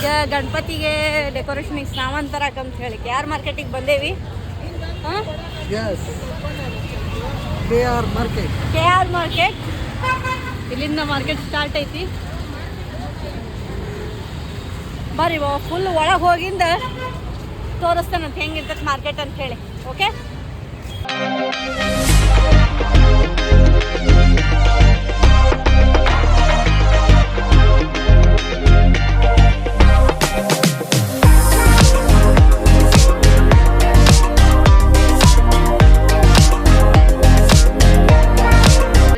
ಈಗ ಗಣಪತಿಗೆ ಡೆಕೋರೇಷನಿಗೆ ಸಾಮಾನು ತರಕಂತ ಹೇಳಿ KR ಮಾರ್ಕೆಟಿಗೆ ಬಂದೇವಿ. ಹಾಂ KR ಮಾರ್ಕೆಟ್ ಇಲ್ಲಿಂದ ಮಾರ್ಕೆಟ್ ಸ್ಟಾರ್ಟ್ ಐತಿ. ಬರ್ರಿ ಫುಲ್ ಒಳಗೆ ಹೋಗಿಂದ ತೋರಿಸ್ತಾನಂತ ಹೆಂಗಿರ್ತೈತೆ ಮಾರ್ಕೆಟ್ ಅಂತ ಹೇಳಿ. ಓಕೆ,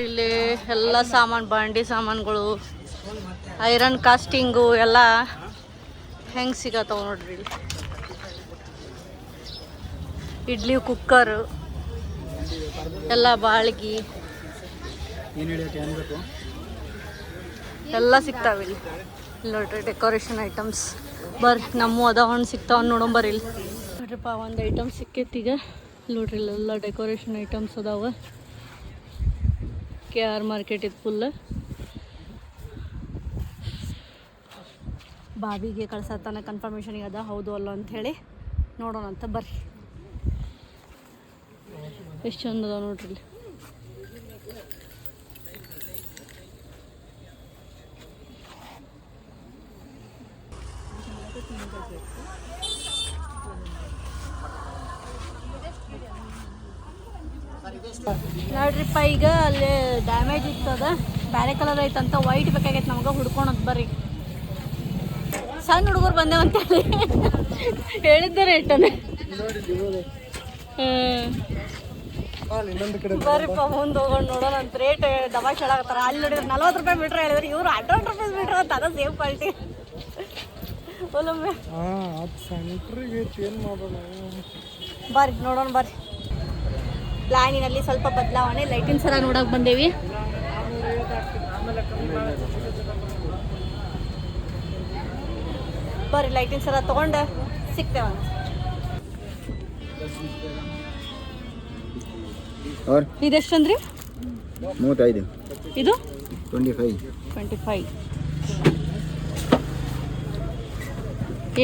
ಇಲ್ಲಿ ಎಲ್ಲ ಸಾಮಾನು, ಬಾಂಡಿ ಸಾಮಾನುಗಳು, ಐರನ್ ಕಾಸ್ಟಿಂಗು ಎಲ್ಲ ಹೆಂಗೆ ಸಿಗತ್ತವ ನೋಡ್ರಿ. ಇಲ್ಲಿ ಇಡ್ಲಿ ಕುಕ್ಕರ್ ಎಲ್ಲ, ಬಾಳ್ಗಿ ಎಲ್ಲ ಸಿಗ್ತಾವೆ ಇಲ್ಲಿ. ನೋಡ್ರಿ ಡೆಕೋರೇಷನ್ ಐಟಮ್ಸ್. ಬರ್ರಿ ನಮ್ಮ ಅದಾವಣ್ಣ ಸಿಗ್ತಾವ ನೋಡೋಂಬರ್ರಿ. ಇಲ್ಲಿ ನೋಡ್ರಿಪ್ಪ ಒಂದು ಐಟಮ್ ಸಿಕ್ಕೈತಿ ಈಗ. ನೋಡ್ರಿ ಇಲ್ಲೆಲ್ಲ ಡೆಕೋರೇಷನ್ ಐಟಮ್ಸ್ ಅದಾವ. KR ಮಾರ್ಕೆಟ್ ಇದು ಫುಲ್. ಬಾಬಿಗೆ ಕಳ್ಸತ್ತಾನ ಕನ್ಫರ್ಮೇಷನಿಗೆ ಅದ ಹೌದು ಅಲ್ಲ ಅಂಥೇಳಿ ನೋಡೋಣ ಅಂತ. ಬರ್ರಿ ಎಷ್ಟು ಚಂದ ಅದ ನೋಡ್ರಿ ಇಲ್ಲಿ. ನೋಡ್ರಿಪ್ಪ ಈಗ ಅಲ್ಲಿ ಡ್ಯಾಮೇಜ್ ಇರ್ತದ, ಬ್ಯಾರೆ ಕಲರ್ ಐತಂತ, ವೈಟ್ ಬೇಕಾಗೈತೆ ನಮ್ಗೆ, ಹುಡ್ಕೊಳತ್ ಬರ್ರಿ. ಸಣ್ಣ ಹುಡುಗರು ಬಂದೇವಂತೇಳಿ ಹೇಳಿದ್ದೆ ರೇಟನೆ. ಬರ್ರಿಪ್ಪ ಮುಂದೆ ಹೋಗೋಣ, ನೋಡೋಣ ಅಂತ. ರೇಟ್ ದಬಾಶ್ ಹೇಳಾಕತ್ತಾರ. ಅಲ್ಲಿ ನೋಡಿದ್ರೆ 40 ರೂಪಾಯಿ ಮೀಟ್ರ್ ಹೇಳಿದ್ರೆ ಇವ್ರು 18 ರೂಪಾಯಿ ಮೀಟ್ರ್ ಅಂತ. ಅದ ಸೇಮ್ ಕ್ವಾಲಿಟಿ. ಬರ್ರಿ ನೋಡೋಣ ಬರ್ರಿ. ಪ್ಲಾನಿನಲ್ಲಿ ಸ್ವಲ್ಪ ಬದಲಾವಣೆ. ಲೈಟಿನ ಸರ ನೋಡಕ್ ಬಂದೇವಿ. ಬರ್ರಿ ಲೈಟಿನ ಸರ ತಗೊಂಡು ಸಿಗ್ತೇವ. ಇದೆಷ್ಟಂದ್ರಿ? 35. ಇದು 25.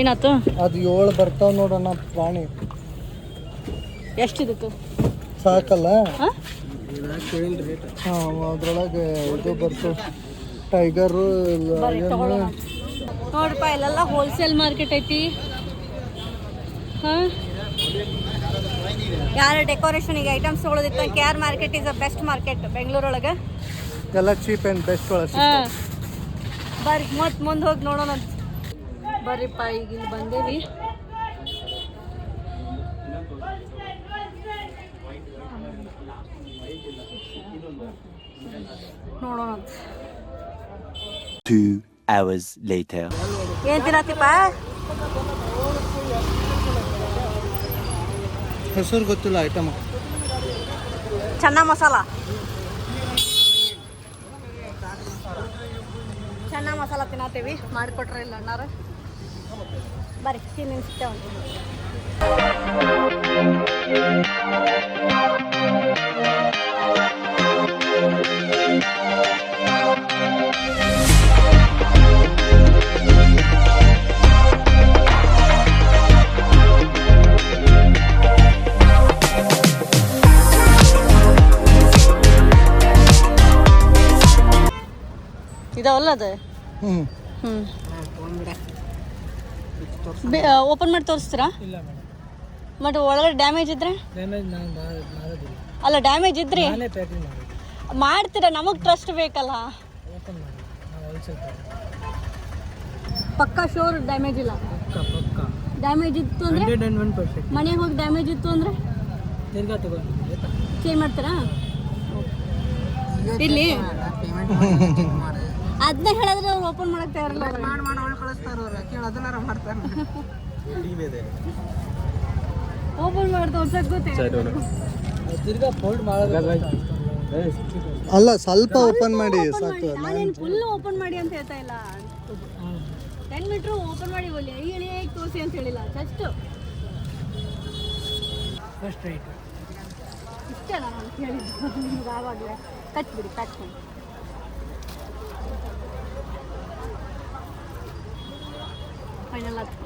ಏನಾಯ್ತು? ಅದು 7 ಬರ್ತಾವ ನೋಡೋಣ ಪ್ರಾಣಿ. ಎಷ್ಟಿದಕ್ಕೆ ಸಾಕಲ್ಲ? ಹಾಂ, ಅದ್ರೊಳಗೆ ಇದು ಬರ್ತವೆ, ಟೈಗರು. ನೋಡ್ರಿಪ್ಪ ಇಲ್ಲೆಲ್ಲ ಹೋಲ್ಸೇಲ್ ಮಾರ್ಕೆಟ್ ಐತಿ. ಹಾಂ, ಯಾರು ಡೆಕೋರೇಷನಿಗೆ ಐಟಮ್ಸ್ ತೊಗೊಳೋದಿತ್ತು, KR market is a best market ಬೆಂಗಳೂರೊಳಗೆ. ಎಲ್ಲ ಚೀಪ್ ಆ್ಯಂಡ್ ಬೆಸ್ಟ್ ಒಳಗೆ. ಹಾಂ, ಬರ್ರಿ ಮತ್ತೆ ಮುಂದೆ ಹೋಗಿ ನೋಡೋಣ ಅಂತ. ಬರ್ರಿಪ್ಪ ಈಗ ಇಲ್ಲಿ ಬಂದೇವಿ. ನೋಡೋಣ ಅಂತ. 2 hours later. ಏನು ತಿನ್ನತ್ತಿಪ್ಪ? ಹೆಸರು ಗೊತ್ತಿಲ್ಲ ಐಟಮ್. ಚೆನ್ನ ಮಸಾಲ ತಿನ್ನತ್ತೀವಿ. ಮಾಡಿಕೊಟ್ರೆ ಇಲ್ಲ ಅಣ್ಣಾರ. ಬರ್ರಿ ತಿನ್ನಿ ಸಿಗ್ತೇವೆ. ಇದಾವಲ್ಲ ಅದು. ಓಪನ್ ಮಾಡಿ ತೋರಿಸ್ತೀರಾ? ಮತ್ತು ಒಳಗಡೆ ಡ್ಯಾಮೇಜ್ ಇದ್ರೆ? ಅಲ್ಲ ಡ್ಯಾಮೇಜ್ ಇದ್ರಿ ಮಾಡ್ತೀರಾ, ನಮಗೆ ಟ್ರಸ್ಟ್ ಬೇಕಲ್ಲ. ಪಕ್ಕಾ ಶೋರ್ ಡ್ಯಾಮೇಜ್ ಇಲ್ಲ? ಡ್ಯಾಮೇಜ್ ಇತ್ತು ಅಂದರೆ ಮನೆಗೆ ಹೋಗಿ ಡ್ಯಾಮೇಜ್ ಇತ್ತು ಅಂದರೆ ಚೇಂಜ್ ಮಾಡ್ತೀರಾ? ಇಲ್ಲಿ ಅದನ್ನ ಹೇಳಿದ್ರೆ ಅವ್ರು ಓಪನ್ ಮಾಡಕ್ ತಯಾರಿಲ್ಲ. ಓಪನ್ ಮಾಡಿ ತೋರ್ಸಕ್ ಗೊತ್ತೇ ಅಲ್ಲ, ಸ್ವಲ್ಪ ಓಪನ್ ಮಾಡಿ ಸಾಕು. ನಾನೇನು ಫುಲ್ ಓಪನ್ ಮಾಡಿ ಅಂತ ಹೇಳ್ತಾ ಇಲ್ಲ. 10 ಮೀಟ್ರ್ ಓಪನ್ ಮಾಡಿ ಒಳ್ಳೆ ಹೇಳಿ ತೋರಿಸಿ ಅಂತ ಹೇಳಿಲ್ಲ. ಜಸ್ಟ್ ಇಷ್ಟೇ ನಾನು ಹೇಳಿದ್ದು. ನಿಮ್ಗೆ ಆವಾಗಲೇ ಕಟ್ಬಿಡಿ, ಪ್ಯಾಕ್ ಮಾಡಿ. ಫೈನಲ್ ಆಯ್ತು.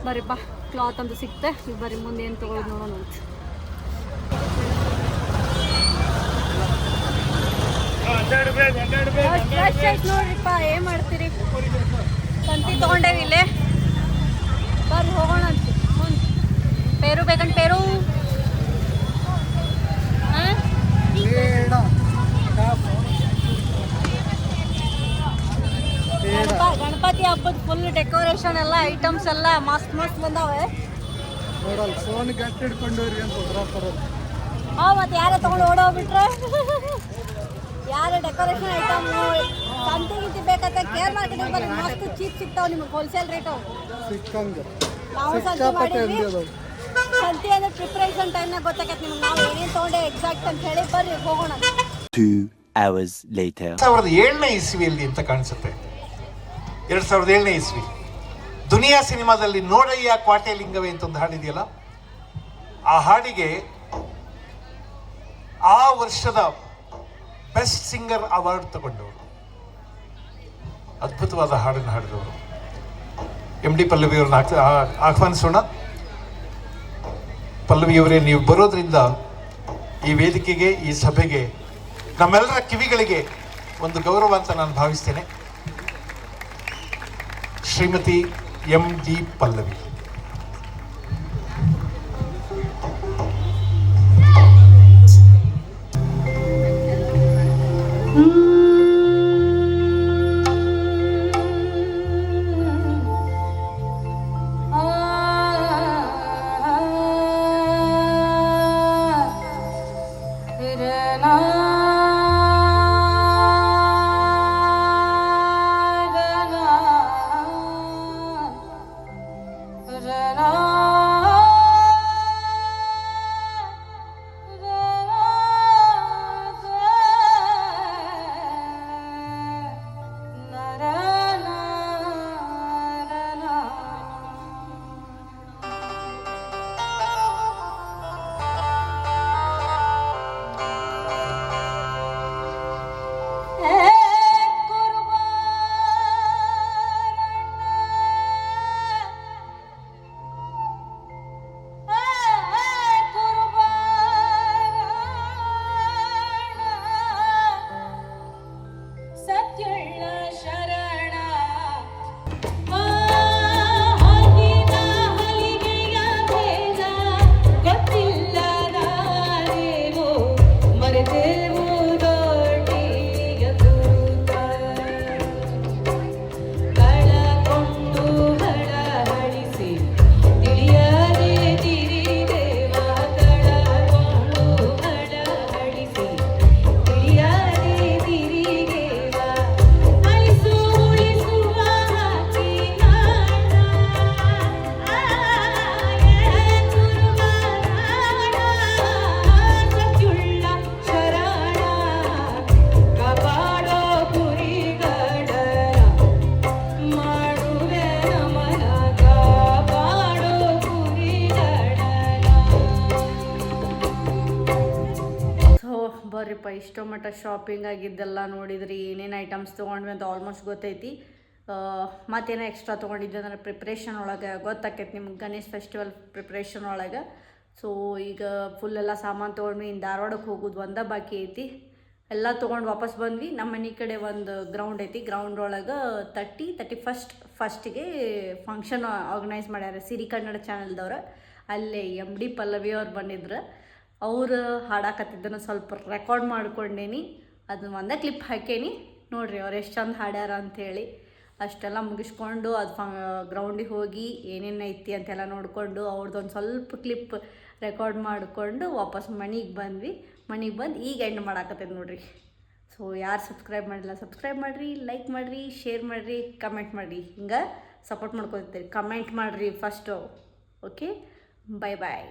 ಬರ್ರಿಪ್ಪ ಕ್ಲಾತ್ ಅಂತೂ ಸಿಕ್ತೆ. ಈಗ ಬರ್ರಿ ಮುಂದೆ ಏನು ತೊಗೊಳೋದು ನೋಡೋಣ ಅಂತ. ಫ್ರೆಶ್ ಆಯ್ತು ನೋಡ್ರಿಪ್ಪ, ಏನು ಮಾಡ್ತೀರಿ? ಸಂತಿ ತೊಗೊಂಡೇವಿ ಇಲ್ಲೇ. ಬರ್ರಿ ಹೋಗೋಣ ಅಂತ ಮುಂದೆ. ಪೇರು ಬೇಕಂತ ಪೇರು ಗಣಪತಿ ಹಬ್ಬದ ಫುಲ್ ಡೆಕೋರೇಷನ್ ಎಲ್ಲ ಐಟಮ್ಸ್ ಎಲ್ಲ ಮಸ್ತ್ ಮಸ್ತ್ ಬಂದಾವೆ. ನೋಡಲ್ಲ ಫೋನ್ ಗಟ್ಟಿ ಹಿಡ್ಕೊಂಡವ್ರಿ ಅಂತ ಬರೋದು. ಮತ್ತೆ ಯಾರೇ ತೊಗೊಂಡು ಓಡೋಗ್ಬಿಟ್ರೆ ಯಾರು ಡೆಕೋರೇಷನ್ ಐಟಮ್ ಸಂತಿ ಗಿಂತಿ ಬೇಕಂತ ಕೇರ್ ಮಾರ್ಕೆಟಿಗೆ ಬರ್ರಿ, ಮಸ್ತ್ ಚೀಪ್ ಸಿಗ್ತಾವೆ ನಿಮಗೆ ಹೋಲ್ಸೇಲ್ ರೇಟು. ಸಿಕ್ಕಂಗೆ ನಾವು ಸಂತಿ ಮಾಡಿದ್ವಿ. ಸಂತಿ ಅಂದ್ರೆ ಪ್ರಿಪ್ರೇಷನ್ ಟೈಮ್ನಾಗ ಗೊತ್ತಾಗತ್ತೆ ನಿಮ್ಗೆ ನಾವು ಏನೇನು ತೊಗೊಂಡೆ ಎಕ್ಸಾಕ್ಟ್ ಅಂತ ಹೇಳಿ. ಬರ್ರಿ ಹೋಗೋಣ. 2 hours later. 2007ನೇ ಇಸ್ವಿಯಲ್ಲಿ ಅಂತ ಕಾಣಿಸುತ್ತೆ. 2007ನೇ ಇಸ್ವಿ ದುನಿಯಾ ಸಿನಿಮಾದಲ್ಲಿ ನೋಡಯ್ಯ ಕ್ವಾಟೆ ಲಿಂಗವೇ ಅಂತ ಒಂದು ಹಾಡಿದೆಯಲ್ಲ, ಆ ಹಾಡಿಗೆ ಆ ವರ್ಷದ ಬೆಸ್ಟ್ ಸಿಂಗರ್ ಅವಾರ್ಡ್ ತಗೊಂಡವರು, ಅದ್ಭುತವಾದ ಹಾಡನ್ನು ಹಾಡಿದವರು MD ಪಲ್ಲವಿಯವ್ರನ್ನ ಆಹ್ವಾನಿಸೋಣ. ಪಲ್ಲವಿಯವರೇ, ನೀವು ಬರೋದ್ರಿಂದ ಈ ವೇದಿಕೆಗೆ, ಈ ಸಭೆಗೆ, ನಮ್ಮೆಲ್ಲರ ಕಿವಿಗಳಿಗೆ ಒಂದು ಗೌರವ ಅಂತ ನಾನು ಭಾವಿಸ್ತೇನೆ. ಶ್ರೀಮತಿ MD ಪಲ್ಲವಿ. ಬರ್ರಿಪ್ಪ, ಇಷ್ಟೋ ಮಟ್ಟ ಶಾಪಿಂಗ್ ಆಗಿದ್ದೆಲ್ಲ ನೋಡಿದ್ರಿ, ಏನೇನು ಐಟಮ್ಸ್ ತೊಗೊಂಡ್ವಿ ಅಂತ ಆಲ್ಮೋಸ್ಟ್ ಗೊತ್ತೈತಿ. ಮತ್ತೇನೋ ಎಕ್ಸ್ಟ್ರಾ ತೊಗೊಂಡಿದ್ದೆ ಅಂದರೆ ಪ್ರಿಪ್ರೇಷನ್ ಒಳಗೆ ಗೊತ್ತಾಕೈತಿ ನಿಮ್ಗೆ, ಗಣೇಶ್ ಫೆಸ್ಟಿವಲ್ ಪ್ರಿಪ್ರೇಷನ್ ಒಳಗೆ. ಸೊ ಈಗ ಫುಲ್ಲೆಲ್ಲ ಸಾಮಾನು ತೊಗೊಂಡ್ವಿ. ಇನ್ನು ಧಾರವಾಡಕ್ಕೆ ಹೋಗೋದು ಒಂದೇ ಬಾಕಿ ಐತಿ. ಎಲ್ಲ ತೊಗೊಂಡು ವಾಪಸ್ ಬಂದ್ವಿ. ನಮ್ಮ ಮನೆ ಕಡೆ ಒಂದು ಗ್ರೌಂಡ್ ಐತಿ. ಗ್ರೌಂಡ್ ಒಳಗೆ 31st ಫಂಕ್ಷನ್ ಆರ್ಗನೈಸ್ ಮಾಡ್ಯಾರ ಸಿರಿ ಕನ್ನಡ ಚಾನಲ್ದವ್ರು. ಅಲ್ಲೇ MD ಪಲ್ಲವಿ ಅವ್ರು ಬಂದಿದ್ರು. ಅವರು ಹಾಡಾಕತ್ತಿದ್ದನ್ನು ಸ್ವಲ್ಪ ರೆಕಾರ್ಡ್ ಮಾಡ್ಕೊಂಡೇನಿ. ಅದನ್ನ ಒಂದೇ ಕ್ಲಿಪ್ ಹಾಕೇನಿ ನೋಡ್ರಿ, ಅವ್ರು ಎಷ್ಟು ಚಂದ ಹಾಡ್ಯಾರ ಅಂಥೇಳಿ. ಅಷ್ಟೆಲ್ಲ ಮುಗಿಸ್ಕೊಂಡು ಅದು ಗ್ರೌಂಡಿಗೆ ಹೋಗಿ ಏನೇನು ಐತಿ ಅಂತೆಲ್ಲ ನೋಡಿಕೊಂಡು ಅವ್ರದ್ದೊಂದು ಸ್ವಲ್ಪ ಕ್ಲಿಪ್ ರೆಕಾರ್ಡ್ ಮಾಡಿಕೊಂಡು ವಾಪಸ್ ಮನೆಗೆ ಬಂದ್ವಿ. ಮನೆಗೆ ಬಂದು ಈಗ ಎಂಡ್ ಮಾಡಾಕತ್ತೈತೆ ನೋಡ್ರಿ. ಸೊ ಯಾರು ಸಬ್ಸ್ಕ್ರೈಬ್ ಮಾಡಿಲ್ಲ ಸಬ್ಸ್ಕ್ರೈಬ್ ಮಾಡಿರಿ, ಲೈಕ್ ಮಾಡಿರಿ, ಶೇರ್ ಮಾಡಿರಿ, ಕಮೆಂಟ್ ಮಾಡಿರಿ. ಹಿಂಗೆ ಸಪೋರ್ಟ್ ಮಾಡ್ಕೊತೀರಿ. ಕಮೆಂಟ್ ಮಾಡಿರಿ ಫಸ್ಟು. ಓಕೆ, ಬಾಯ್ ಬಾಯ್.